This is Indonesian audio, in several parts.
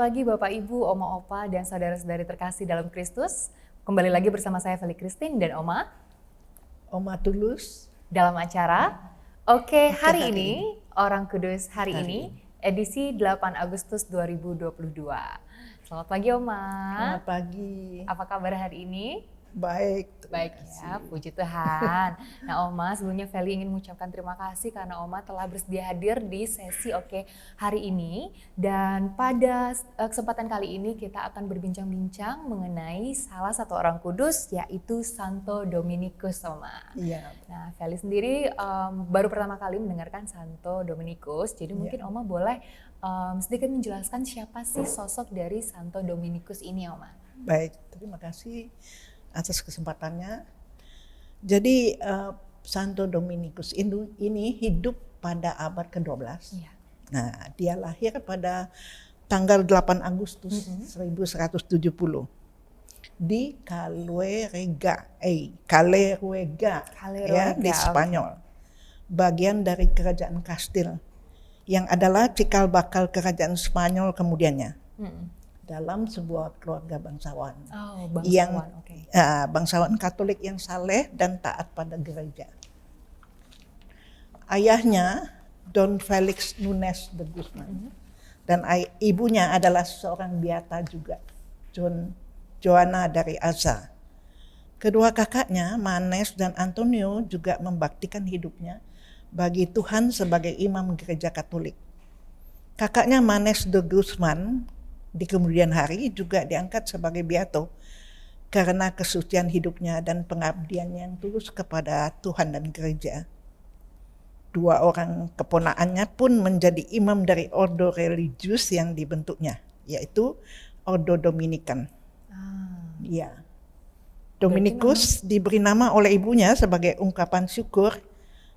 pagi Bapak Ibu, Oma Opa, dan saudara-saudari terkasih dalam Kristus. Kembali lagi bersama saya Feli Christine dan Oma Tulus dalam acara Oke hari ini, Orang Kudus hari ini, edisi 8 Agustus 2022. Selamat pagi Oma. Selamat pagi. Apa kabar hari ini? Baik. Baik ya, puji Tuhan. Nah Oma, sebelumnya Feli ingin mengucapkan terima kasih karena Oma telah bersedia hadir di sesi Oke hari ini. Dan pada kesempatan kali ini kita akan berbincang-bincang mengenai salah satu orang kudus, yaitu Santo Dominikus, Oma. Iya. Nah Feli sendiri baru pertama kali mendengarkan Santo Dominikus, jadi mungkin Oma boleh sedikit menjelaskan siapa sih sosok dari Santo Dominikus ini, Oma? Baik, terima kasih atas kesempatannya. Jadi Santo Dominikus ini hidup pada abad ke-12. Iya. Nah, dia lahir pada tanggal 8 Agustus 1170 di Caleruega ya, di Spanyol. Bagian dari kerajaan Kastil yang adalah cikal bakal kerajaan Spanyol kemudiannya. Dalam sebuah keluarga bangsawan, bangsawan Katolik yang saleh dan taat pada gereja. Ayahnya Don Felix Nunes de Guzman dan ibunya adalah seorang beata juga, Joana dari Azza. Kedua kakaknya Manes dan Antonio juga membaktikan hidupnya bagi Tuhan sebagai imam gereja Katolik. Kakaknya Manes de Guzman di kemudian hari juga diangkat sebagai beato karena kesucian hidupnya dan pengabdiannya yang tulus kepada Tuhan dan gereja. Dua orang keponakannya pun menjadi imam dari ordo religius yang dibentuknya, yaitu Ordo Dominikan. Ya. Dominikus diberi nama oleh ibunya sebagai ungkapan syukur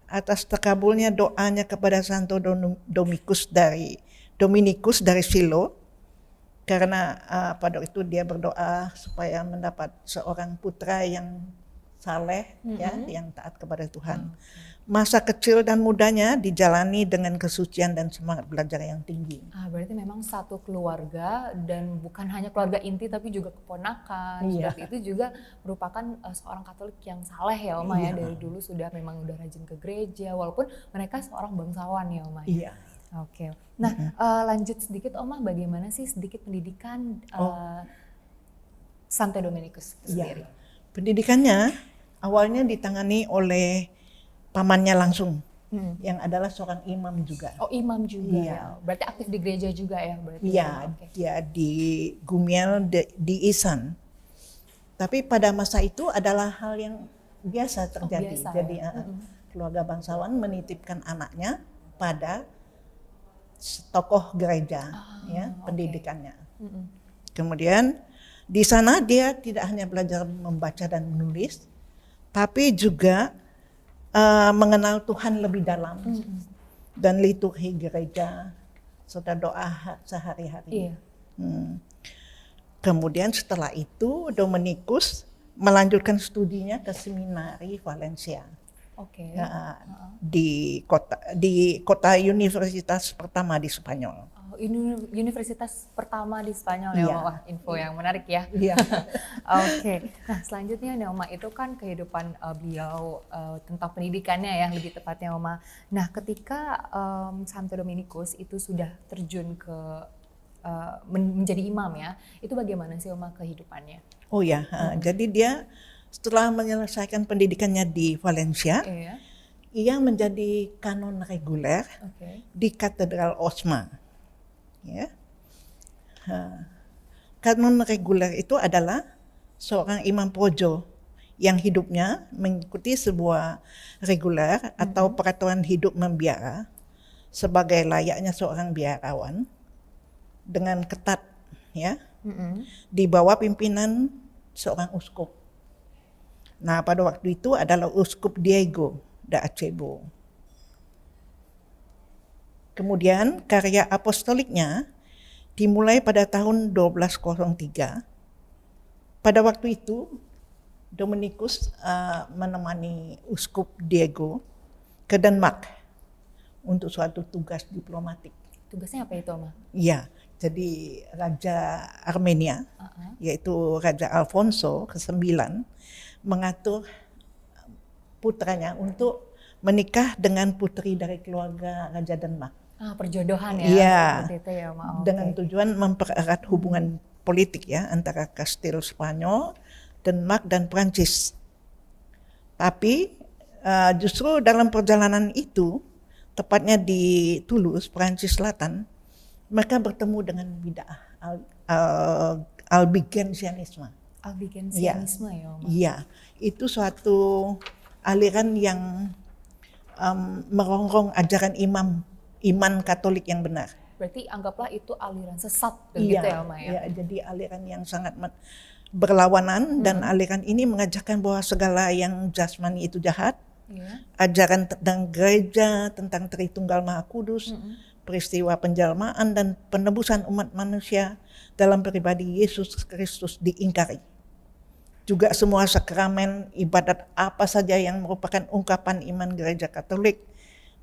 atas terkabulnya doanya kepada Santo Dominikus dari Silo. Karena pada itu dia berdoa supaya mendapat seorang putra yang saleh, yang taat kepada Tuhan. Masa kecil dan mudanya dijalani dengan kesucian dan semangat belajar yang tinggi. Berarti memang satu keluarga dan bukan hanya keluarga inti tapi juga keponakan. Sebab itu juga merupakan seorang Katolik yang saleh ya Oma ya. Dari dulu memang udah rajin ke gereja walaupun mereka seorang bangsawan ya Oma ya. Iya. Oke. Nah, lanjut sedikit Oma, bagaimana sih sedikit pendidikan Santo Dominikus sendiri? Pendidikannya awalnya ditangani oleh pamannya langsung, yang adalah seorang imam juga. Oh, imam juga ya. Berarti aktif di gereja juga ya? Iya, dia di Gumiel di Isan. Tapi pada masa itu adalah hal yang biasa terjadi. Jadi keluarga bangsawan menitipkan anaknya pada tokoh gereja, pendidikannya. Kemudian di sana dia tidak hanya belajar membaca dan menulis, tapi juga mengenal Tuhan lebih dalam dan liturgi gereja serta doa sehari-hari. Kemudian setelah itu Dominikus melanjutkan studinya ke seminari Valencia. Di kota universitas pertama di Spanyol. Universitas pertama di Spanyol ya, Oma. Wah, info yang menarik ya. Iya. Oke. Nah, selanjutnya nih Oma, itu kan kehidupan beliau tentang pendidikannya ya, lebih tepatnya Oma. Nah, ketika Santo Dominikus itu sudah terjun ke menjadi imam ya, itu bagaimana sih Oma kehidupannya? Oh ya, jadi dia setelah menyelesaikan pendidikannya di Valencia, ia menjadi kanon reguler di Katedral Osma. Ya. Kanon reguler itu adalah seorang imam projo yang hidupnya mengikuti sebuah reguler atau peraturan hidup membiara sebagai layaknya seorang biarawan dengan ketat, ya, di bawah pimpinan seorang uskup. Nah, pada waktu itu adalah Uskup Diego de Acebo. Kemudian karya apostoliknya dimulai pada tahun 1203. Pada waktu itu Dominikus menemani Uskup Diego ke Denmark untuk suatu tugas diplomatik. Tugasnya apa itu, Oma? Iya, Jadi Raja Armenia, yaitu Raja Alfonso ke-9, mengatur putranya untuk menikah dengan putri dari keluarga Raja Denmark. Perjodohan ya, Iya, seperti itu ya, Ma. dengan Oke. tujuan mempererat hubungan politik ya antara kastil Spanyol, Denmark dan Prancis. Tapi justru dalam perjalanan itu, tepatnya di Toulouse, Prancis Selatan, mereka bertemu dengan bid'ah Albigensianisme. Albigensianisme ya, Ma. Iya, itu suatu aliran yang merongrong ajaran iman Katolik yang benar. Berarti anggaplah itu aliran sesat begitu ya, Ma ya. Iya, jadi aliran yang sangat berlawanan dan aliran ini mengajarkan bahwa segala yang jasmani itu jahat. Iya. Ajaran tentang gereja, tentang Tritunggal Maha Kudus, peristiwa penjelmaan dan penebusan umat manusia dalam pribadi Yesus Kristus diingkari. Juga semua sakramen ibadat apa saja yang merupakan ungkapan iman gereja Katolik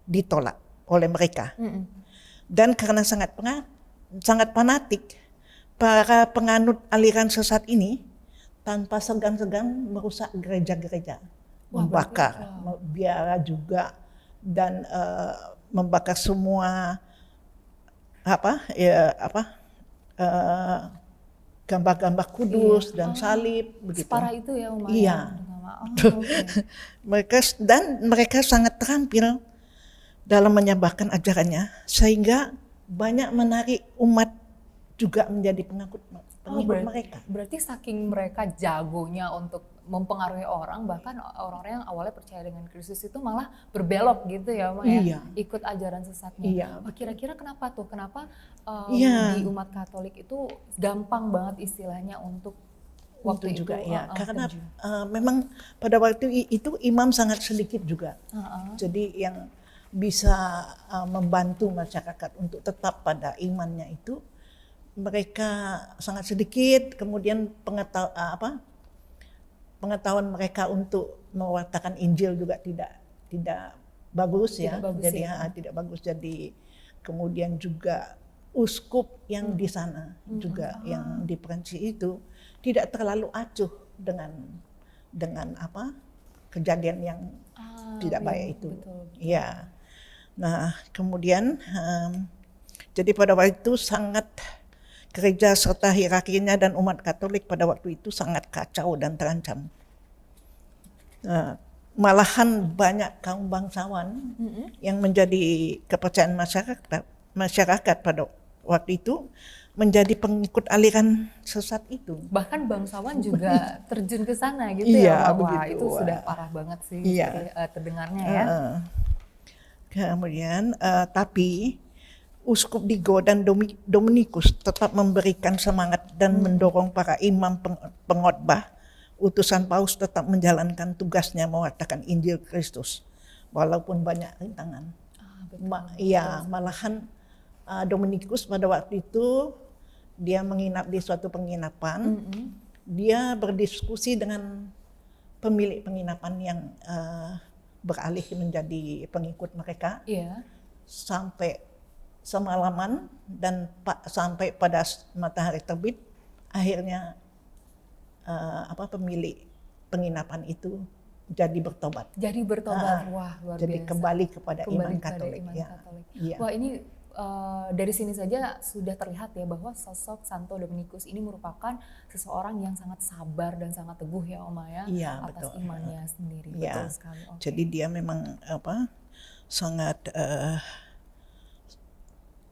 ditolak oleh mereka. Dan karena sangat fanatik, para penganut aliran sesat ini tanpa segan-segan merusak gereja-gereja, membakar biara juga, dan membakar semua gambar-gambar kudus dan salib begitu. Separah itu ya, Ma. Iya. Okay. Mereka sangat terampil dalam menyebarkan ajarannya sehingga banyak menarik umat juga menjadi pengikut mereka. Berarti saking mereka jagonya untuk mempengaruhi orang, bahkan orang-orang yang awalnya percaya dengan Kristus itu malah berbelok gitu ya, Ma ya, ikut ajaran sesatnya. Iya. Kira-kira kenapa tuh? Kenapa Iya. di umat Katolik itu gampang banget istilahnya untuk waktu itu juga ya, karena memang pada waktu itu imam sangat sedikit juga. Jadi yang bisa membantu masyarakat untuk tetap pada imannya itu mereka sangat sedikit. Kemudian pengetahuan mereka untuk mewartakan Injil juga tidak bagus ya. Jadi tidak bagus. Jadi kemudian juga uskup yang di sana juga yang di Prancis itu tidak terlalu acuh dengan kejadian yang tidak baik itu. Ya. Nah, kemudian jadi pada waktu itu sangat gereja serta hierarkinya dan umat Katolik pada waktu itu sangat kacau dan terancam. Malahan banyak kaum bangsawan yang menjadi kepercayaan masyarakat pada waktu itu menjadi pengikut aliran sesat itu. Bahkan bangsawan juga terjun ke sana gitu ya. Wah, itu sudah parah banget sih terdengarnya ya. Kemudian tapi Uskup Digo dan Dominikus tetap memberikan semangat dan mendorong para imam pengkhotbah utusan Paus tetap menjalankan tugasnya mewartakan Injil Kristus walaupun banyak rintangan. Malahan Dominikus pada waktu itu dia menginap di suatu penginapan. Dia berdiskusi dengan pemilik penginapan yang beralih menjadi pengikut mereka sampai semalaman dan sampai pada matahari terbit akhirnya pemilik penginapan itu jadi bertobat. Wah, luar jadi biasa. Kembali kepada iman Katolik. Wah, ini dari sini saja sudah terlihat ya bahwa sosok Santo Dominikus ini merupakan seseorang yang sangat sabar dan sangat teguh ya, Oma ya, atas imannya sendiri. Betul sekali. Jadi dia memang sangat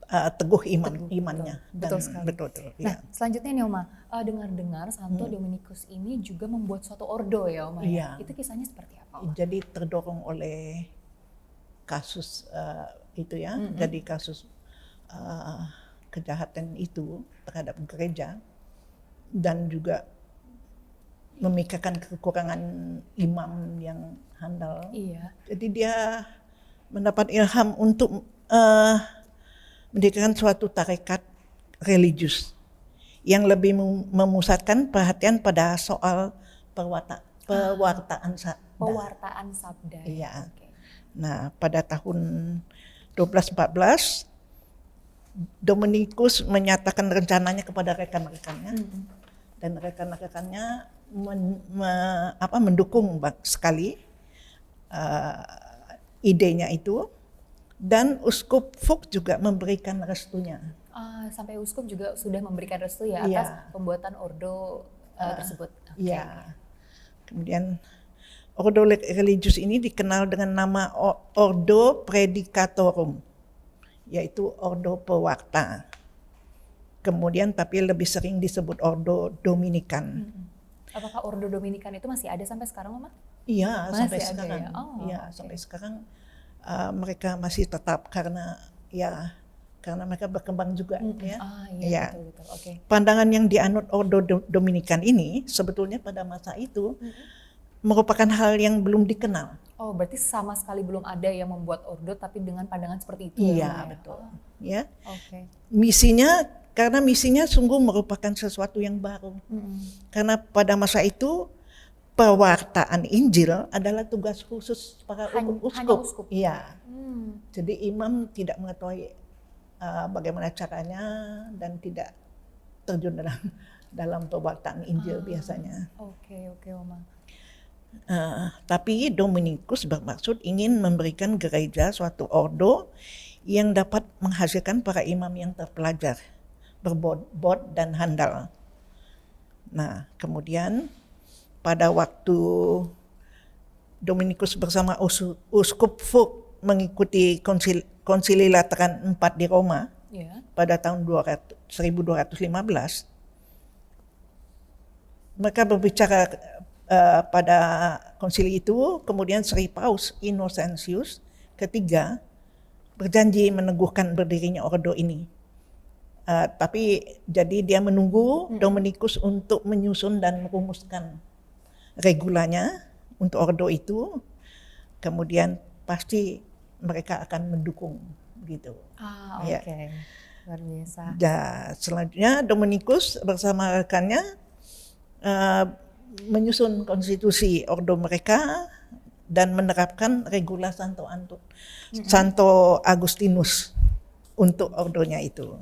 teguh imannya. Betul sekali. Betul. Nah, selanjutnya nih Oma, dengar-dengar Santo Dominikus ini juga membuat suatu ordo ya, Oma. Itu kisahnya seperti apa, Oma? Jadi terdorong oleh kasus itu ya, jadi kasus kejahatan itu terhadap gereja dan juga memikirkan kekurangan imam yang handal. Jadi dia mendapat ilham untuk mendirikan suatu tarekat religius yang lebih memusatkan perhatian pada soal pewartaan sabda. Iya. Nah, pada tahun 1214 Dominikus menyatakan rencananya kepada rekan-rekannya, dan rekan-rekannya mendukung sekali idenya itu, dan Uskup Fuchs juga memberikan restunya. Sampai uskup juga sudah memberikan restu ya Iya. atas pembuatan ordo tersebut. Iya. Kemudian ordo religius ini dikenal dengan nama Ordo Predicatorum, yaitu ordo pewarta. Kemudian tapi lebih sering disebut Ordo Dominikan. Apakah ordo Dominikan itu masih ada sampai sekarang, Mama? Iya, Masih sampai ada sekarang. ya? Oh, Iya, oke. sampai sekarang mereka masih tetap karena mereka berkembang juga ya. Iya, betul. Oke. Pandangan yang dianut Ordo Dominikan ini sebetulnya pada masa itu merupakan hal yang belum dikenal. Oh, berarti sama sekali belum ada yang membuat ordo tapi dengan pandangan seperti itu Iya, ya, Mama? betul. Ya. Oke. Karena misinya sungguh merupakan sesuatu yang baru. Karena pada masa itu pewartaan Injil adalah tugas khusus para Hanya uskup. uskup? Iya. Jadi imam tidak mengetahui bagaimana caranya dan tidak terjun dalam pewartaan Injil biasanya. Oke, Mama. Tapi Dominikus bermaksud ingin memberikan gereja suatu ordo yang dapat menghasilkan para imam yang terpelajar, berbobot dan handal. Nah, kemudian pada waktu Dominikus bersama Uskup Fuchs mengikuti Konsili Lateran IV di Roma pada tahun 1215, mereka berbicara pada konsili itu, kemudian Sri Paus Innocentius ketiga berjanji meneguhkan berdirinya ordo ini. Tapi jadi dia menunggu Dominikus untuk menyusun dan merumuskan regulanya untuk ordo itu, kemudian pasti mereka akan mendukung gitu. Oke. Luar biasa. Selanjutnya Dominikus bersama rekannya menyusun konstitusi ordo mereka dan menerapkan regula Santo Agustinus untuk ordonya itu.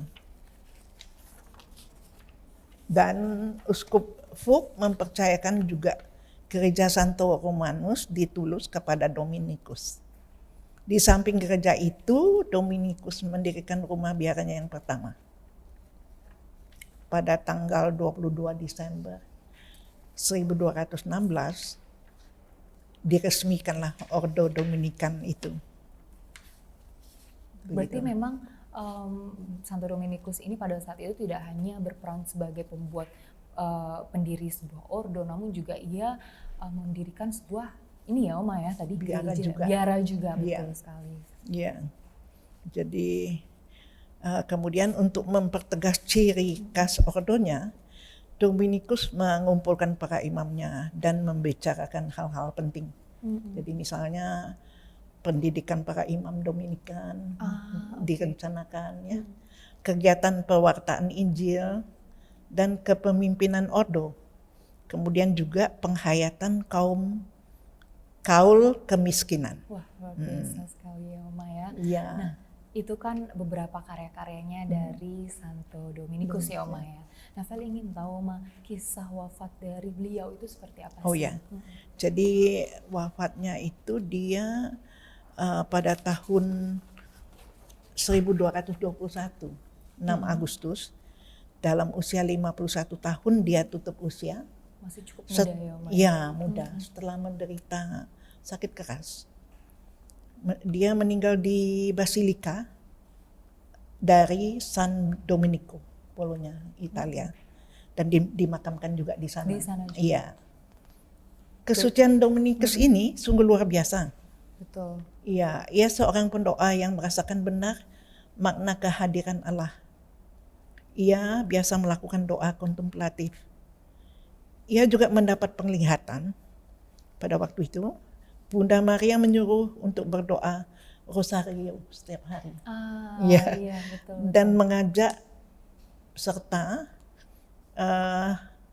Dan Uskup Fuchs mempercayakan juga gereja Santo Romanus di Toulouse kepada Dominikus. Di samping gereja itu, Dominikus mendirikan rumah biaranya yang pertama. Pada tanggal 22 Desember 1216, diresmikanlah Ordo Dominikan itu. Berarti memang Santo Dominikus ini pada saat itu tidak hanya berperan sebagai pembuat pendiri sebuah ordo, namun juga ia mendirikan sebuah ini ya Oma ya tadi biara juga betul sekali. Iya. Jadi kemudian untuk mempertegas ciri khas ordonya, Dominikus mengumpulkan para imamnya dan membicarakan hal-hal penting. Jadi misalnya pendidikan para imam Dominikan direncanakan ya, kegiatan pewartaan Injil dan kepemimpinan ordo, kemudian juga penghayatan kaul kemiskinan. Wah, luar biasa sekali ya Oma ya. Iya. Nah, itu kan beberapa karya-karyanya dari Santo Dominikus ya Oma ya. Nah, Vel ingin tahu Oma, kisah wafat dari beliau itu seperti apa sih? Oh ya, jadi wafatnya itu dia pada tahun 1221, 6 Agustus, dalam usia 51 tahun dia tutup usia. Masih cukup muda ya Oma? Iya, muda. Setelah menderita sakit keras. Dia meninggal di Basilika dari San Domenico, Polonia, Italia. Dan dimakamkan juga di sana. Di sana juga. Iya. Kesucian Dominikus ini sungguh luar biasa. Betul. Iya, ia seorang pendoa yang merasakan benar makna kehadiran Allah. Ia biasa melakukan doa kontemplatif. Ia juga mendapat penglihatan pada waktu itu. Bunda Maria menyuruh untuk berdoa rosario setiap hari. Iya, betul. Dan mengajak serta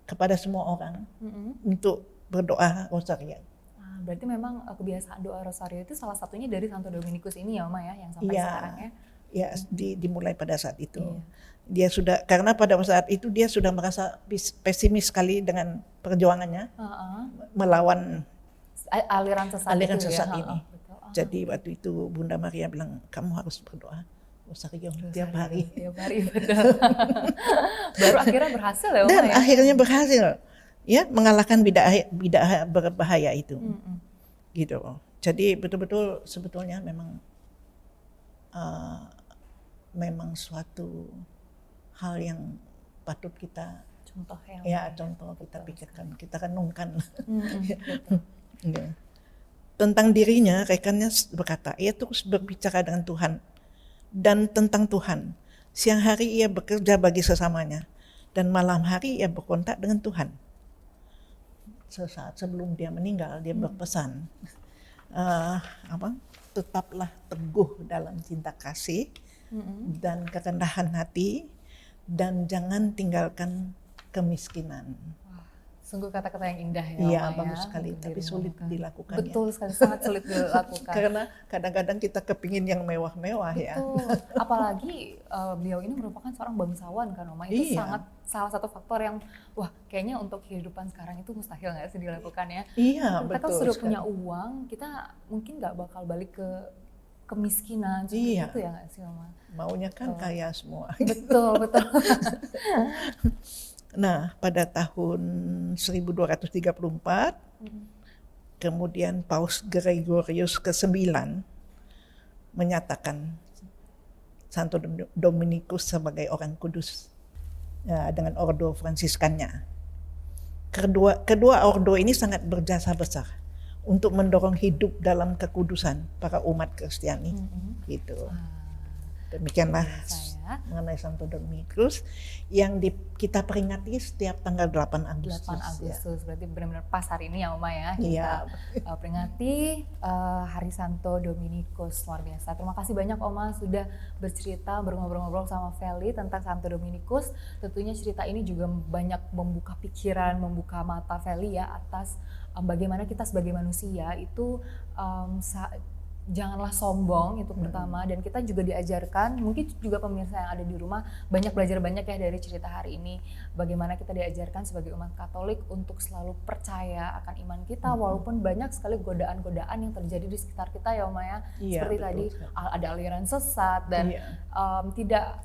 kepada semua orang untuk berdoa rosario. Berarti memang kebiasaan doa rosario itu salah satunya dari Santo Dominikus ini ya Oma ya, yang sampai sekarang ya. Ya, dimulai pada saat itu. Iya. Dia sudah, karena pada saat itu dia sudah merasa pesimis sekali dengan perjuangannya melawan Aliran sesat aliran itu sesat ya. ini. Betul. Jadi waktu itu Bunda Maria bilang, kamu harus berdoa Rosario tiap hari. Tiap hari, betul. Baru akhirnya berhasil ya, Oma Dan ya. akhirnya berhasil, ya, mengalahkan bidah berbahaya itu. Gitu. Jadi betul-betul sebetulnya memang suatu hal yang patut kita Contoh contoh kita pikirkan, kita renungkan. betul. Ya. Tentang dirinya, rekannya berkata, ia terus berbicara dengan Tuhan dan tentang Tuhan. Siang hari ia bekerja bagi sesamanya dan malam hari ia berkontak dengan Tuhan. Sesaat sebelum dia meninggal, dia berpesan, tetaplah teguh dalam cinta kasih dan kerendahan hati, dan jangan tinggalkan kemiskinan. Sungguh kata-kata yang indah ya, Iya, Oma, bagus sekali, tapi sulit dilakukan. Betul sekali, sangat sulit dilakukan. Karena kadang-kadang kita kepingin yang mewah-mewah ya. Betul. Apalagi beliau ini merupakan seorang bangsawan kan, Oma. Itu sangat salah satu faktor yang kayaknya untuk kehidupan sekarang itu mustahil nggak sih dilakukan ya. Iya, kita betul. Kita sudah punya uang, kita mungkin nggak bakal balik ke kemiskinan seperti itu ya nggak sih, Oma? Maunya kan kaya semua. Betul, betul. Nah, pada tahun 1234, kemudian Paus Gregorius ke-9 menyatakan Santo Dominikus sebagai orang kudus dengan ordo Fransiskannya. Kedua ordo ini sangat berjasa besar untuk mendorong hidup dalam kekudusan para umat Kristiani. Gitu. Demikianlah mengenai Santo Dominikus yang kita peringati setiap tanggal 8 Agustus. 8 Agustus, berarti benar-benar pas hari ini ya, Oma ya. Iya. Kita peringati Hari Santo Dominikus, luar biasa. Terima kasih banyak, Oma, sudah bercerita, berngobrol-ngobrol sama Feli tentang Santo Dominikus. Tentunya cerita ini juga banyak membuka pikiran, membuka mata Feli ya atas bagaimana kita sebagai manusia itu janganlah sombong, itu pertama. Dan kita juga diajarkan, mungkin juga pemirsa yang ada di rumah banyak belajar banyak ya dari cerita hari ini, bagaimana kita diajarkan sebagai umat Katolik untuk selalu percaya akan iman kita, walaupun banyak sekali godaan-godaan yang terjadi di sekitar kita ya, Oma ya. Iya, seperti betul, tadi ada aliran sesat dan tidak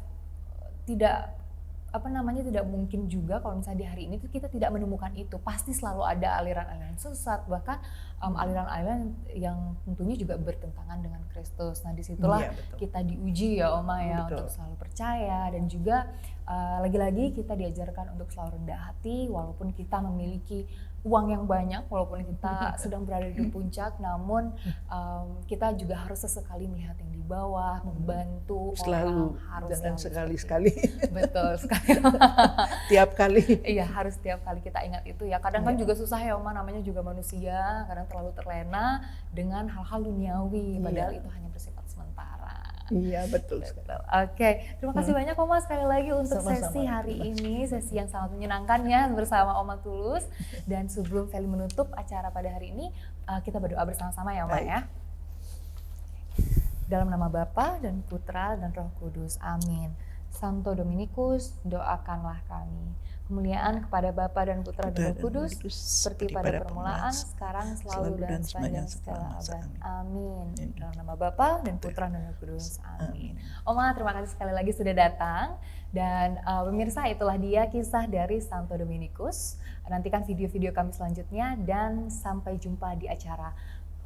mungkin juga kalau misalnya di hari ini kita tidak menemukan itu, pasti selalu ada aliran-aliran sesat, bahkan aliran-aliran yang tentunya juga bertentangan dengan Kristus. Nah, disitulah kita diuji ya, Oma ya, untuk selalu percaya, dan juga lagi-lagi kita diajarkan untuk selalu rendah hati walaupun kita memiliki uang yang banyak, walaupun kita sedang berada di puncak, namun kita juga harus sesekali melihat yang di bawah, membantu selalu, orang, harus jangan selalu sekali-sekali. Betul sekali. Tiap kali. Iya, harus tiap kali kita ingat itu ya. Kadang kan juga susah ya, Oma, namanya juga manusia, kadang terlalu terlena dengan hal-hal duniawi, padahal itu hanya bersifat sementara. Iya, betul. Oke, terima kasih banyak, Oma, sekali lagi untuk sesi hari ini, sesi yang sangat menyenangkan ya bersama Oma Tulus. Dan sebelum Feli menutup acara pada hari ini, kita berdoa bersama-sama ya, Oma ya. Dalam nama Bapa dan Putra dan Roh Kudus, amin. Santo Dominikus, doakanlah kami. Kemuliaan kepada Bapa dan Putra dan Roh Kudus, seperti pada permulaan, sekarang, selalu dan sepanjang segala abad. Amin. Dalam nama Bapa dan Putra dan Roh Kudus, amin. Oma, terima kasih sekali lagi sudah datang. Dan pemirsa, itulah dia kisah dari Santo Dominikus. Nantikan video-video kami selanjutnya dan sampai jumpa di acara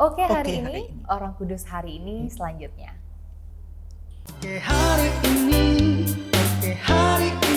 Oke hari ini, Orang Kudus hari ini selanjutnya. Oke hari ini, oke hari ini.